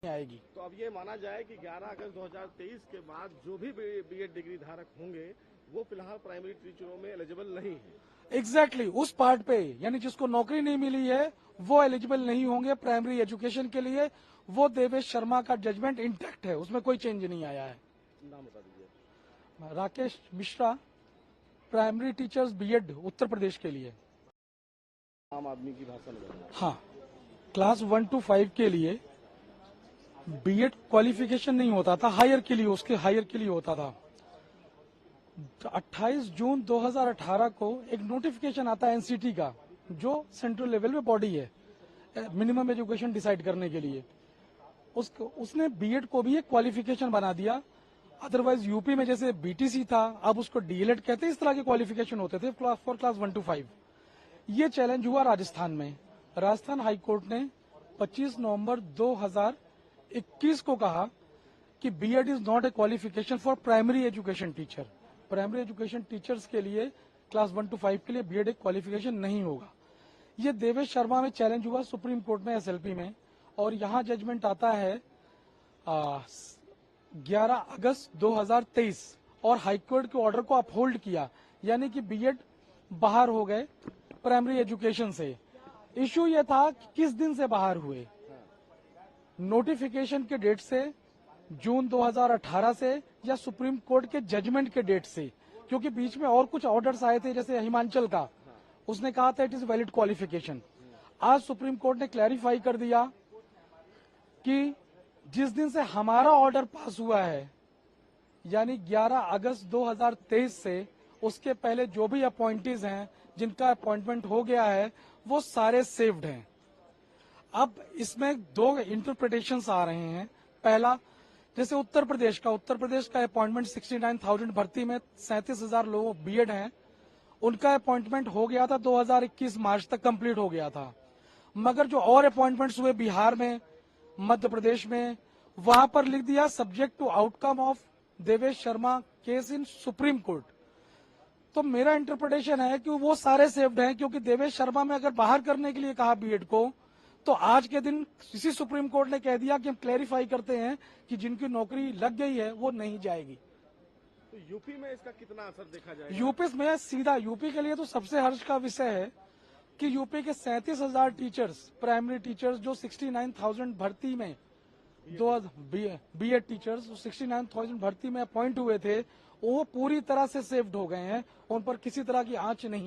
आएगी। तो अब ये माना जाए कि 11 अगस्त 2023 के बाद जो भी बीएड डिग्री धारक होंगे वो फिलहाल प्राइमरी टीचरों में एलिजिबल नहीं है। एग्जैक्टली उस पार्ट पे, यानी जिसको नौकरी नहीं मिली है वो एलिजिबल नहीं होंगे प्राइमरी एजुकेशन के लिए। वो देवेश शर्मा का जजमेंट इंटैक्ट है, उसमें कोई चेंज नहीं आया है। नाम बता दीजिए। Rakesh Mishra, primary teachers BEd Uttar Pradesh के लिए। आम आदमी की भाषा में। हाँ, क्लास 1 to 5 के लिए बीएड क्वालिफिकेशन नहीं होता था, हायर के लिए, उसके हायर के लिए होता था। 28 जून 2018 को एक नोटिफिकेशन आता है एनसीटी का, जो सेंट्रल लेवल पे बॉडी है मिनिमम एजुकेशन डिसाइड करने के लिए। उसने बीएड को भी एक क्वालिफिकेशन बना दिया। अदरवाइज यूपी में जैसे बीटीसी था, अब उसको डीएलएड कहते हैं, इस तरह के क्वालिफिकेशन होते थे फॉर क्लास 1 to 5। ये चैलेंज हुआ राजस्थान में। राजस्थान हाईकोर्ट ने 25 नवंबर 2021 को कहा कि B Ed is not a qualification for primary education teacher. Primary education teachers के लिए क्लास 1 to 5 के लिए बीएड एक क्वालिफिकेशन नहीं होगा। ये देवेश शर्मा में चैलेंज हुआ सुप्रीम कोर्ट में, एसएलपी में, और यहाँ जजमेंट आता है 11 अगस्त 2023 और हाईकोर्ट के ऑर्डर को अपहोल्ड किया, यानी कि बीएड बाहर हो गए प्राइमरी एजुकेशन से। इश्यू ये था कि किस दिन से बाहर हुए, नोटिफिकेशन के डेट से, जून 2018 से, या सुप्रीम कोर्ट के जजमेंट के डेट से, क्योंकि बीच में और कुछ ऑर्डर्स आए थे, जैसे हिमाचल का, उसने कहा था इट इज वैलिड क्वालिफिकेशन। आज सुप्रीम कोर्ट ने क्लैरिफाई कर दिया कि जिस दिन से हमारा ऑर्डर पास हुआ है, यानी 11 अगस्त 2023 से, उसके पहले जो भी अपॉइंटीज हैं जिनका अपॉइंटमेंट हो गया है वो सारे सेव्ड हैं। अब इसमें दो इंटरप्रिटेशंस आ रहे हैं। पहला, जैसे उत्तर प्रदेश का अपॉइंटमेंट 69,000 भर्ती में 37,000 लोग बीएड हैं, उनका अपॉइंटमेंट हो गया था 2021 मार्च तक कंप्लीट हो गया था। मगर जो और अपॉइंटमेंट्स हुए बिहार में, मध्य प्रदेश में, वहां पर लिख दिया subject to outcome of Devesh Sharma case in Supreme Court. तो मेरा इंटरप्रिटेशन है कि वो सारे सेव्ड हैं, क्योंकि देवेश शर्मा में अगर बाहर करने के लिए कहा बीएड को, तो आज के दिन इसी सुप्रीम कोर्ट ने कह दिया कि हम क्लैरिफाई करते हैं कि जिनकी नौकरी लग गई है वो नहीं जाएगी। तो यूपी में इसका कितना असर देखा जाएगा? यूपी में सीधा, यूपी के लिए तो सबसे हर्ष का विषय है कि यूपी के 37,000 टीचर्स, प्राइमरी टीचर्स, जो 69,000 भर्ती में बीएड टीचर्स 69,000 भर्ती में अपॉइंट हुए थे, वो पूरी तरह से सेव्ड हो गए हैं, उन पर किसी तरह की आंच नहीं।